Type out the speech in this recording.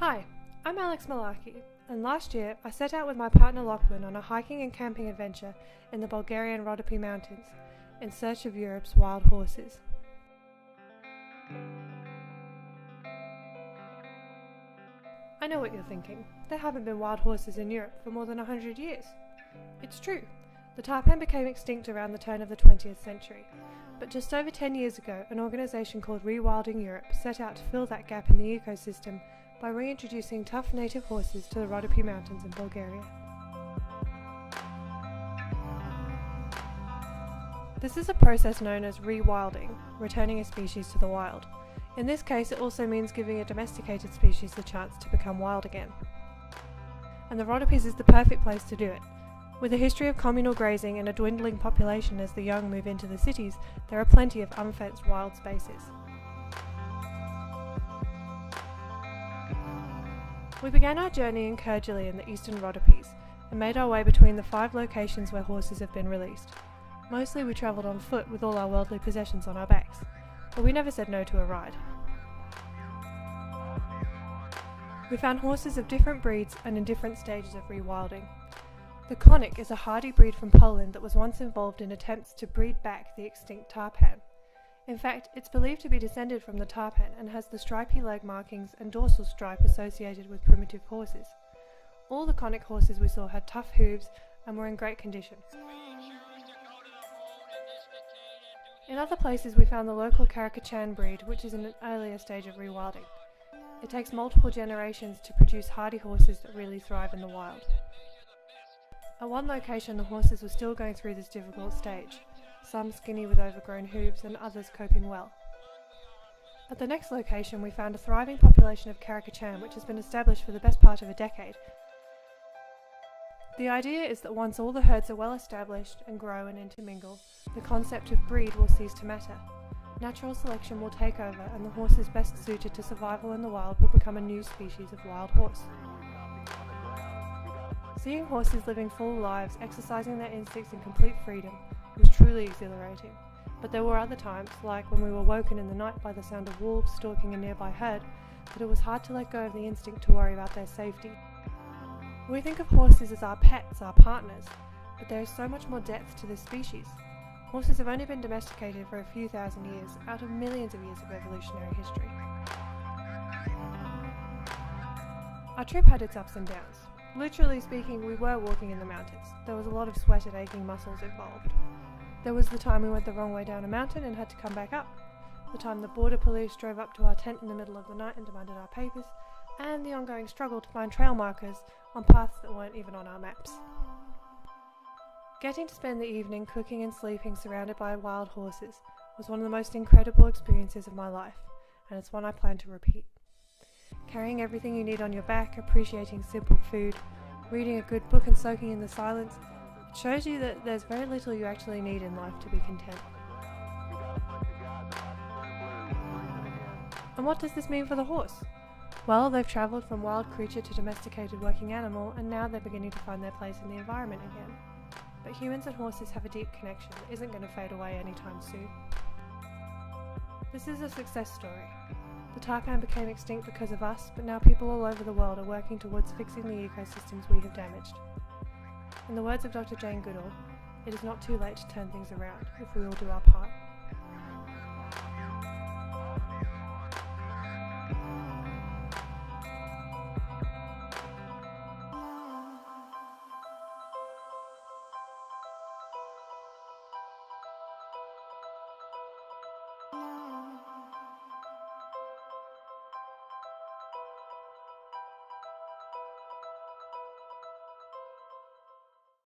Hi, I'm Alex Mullarky, and last year I set out with my partner Lachlan on a hiking and camping adventure in the Bulgarian Rhodope Mountains in search of Europe's wild horses. I know what you're thinking. There haven't been wild horses in Europe for more than 100 years. It's true. The taipan became extinct around the turn of the 20th century, but just over 10 years ago, an organisation called Rewilding Europe set out to fill that gap in the ecosystem by reintroducing tough native horses to the Rhodope Mountains in Bulgaria. This is a process known as rewilding, returning a species to the wild. In this case, it also means giving a domesticated species the chance to become wild again. And the Rhodopes is the perfect place to do it. With a history of communal grazing and a dwindling population as the young move into the cities, there are plenty of unfenced wild spaces. We began our journey in Kurgely in the eastern Rhodopes and made our way between the 5 locations where horses have been released. Mostly we travelled on foot with all our worldly possessions on our backs, but we never said no to a ride. We found horses of different breeds and in different stages of rewilding. The Konik is a hardy breed from Poland that was once involved in attempts to breed back the extinct taipan. In fact, it's believed to be descended from the taipan and has the stripy leg markings and dorsal stripe associated with primitive horses. All the Konik horses we saw had tough hooves and were in great condition. In other places we found the local Karacachan breed, which is in an earlier stage of rewilding. It takes multiple generations to produce hardy horses that really thrive in the wild. At one location the horses were still going through this difficult stage, some skinny with overgrown hooves and others coping well. At the next location we found a thriving population of Karacachan which has been established for the best part of a decade. The idea is that once all the herds are well established and grow and intermingle, the concept of breed will cease to matter. Natural selection will take over and the horses best suited to survival in the wild will become a new species of wild horse. Seeing horses living full lives, exercising their instincts in complete freedom, was truly exhilarating, but there were other times, like when we were woken in the night by the sound of wolves stalking a nearby herd, that it was hard to let go of the instinct to worry about their safety. We think of horses as our pets, our partners, but there is so much more depth to this species. Horses have only been domesticated for a few thousand years out of millions of years of evolutionary history. Our trip had its ups and downs. Literally speaking, we were walking in the mountains. There was a lot of sweat and aching muscles involved. There was the time we went the wrong way down a mountain and had to come back up, the time the border police drove up to our tent in the middle of the night and demanded our papers, and the ongoing struggle to find trail markers on paths that weren't even on our maps. Getting to spend the evening cooking and sleeping surrounded by wild horses was one of the most incredible experiences of my life, and it's one I plan to repeat. Carrying everything you need on your back, appreciating simple food, reading a good book and soaking in the silence, it shows you that there's very little you actually need in life to be content. And what does this mean for the horse? Well, they've travelled from wild creature to domesticated working animal, and now they're beginning to find their place in the environment again. But humans and horses have a deep connection that isn't going to fade away anytime soon. This is a success story. The taipan became extinct because of us, but now people all over the world are working towards fixing the ecosystems we have damaged. In the words of Dr. Jane Goodall, it is not too late to turn things around if we all do our part.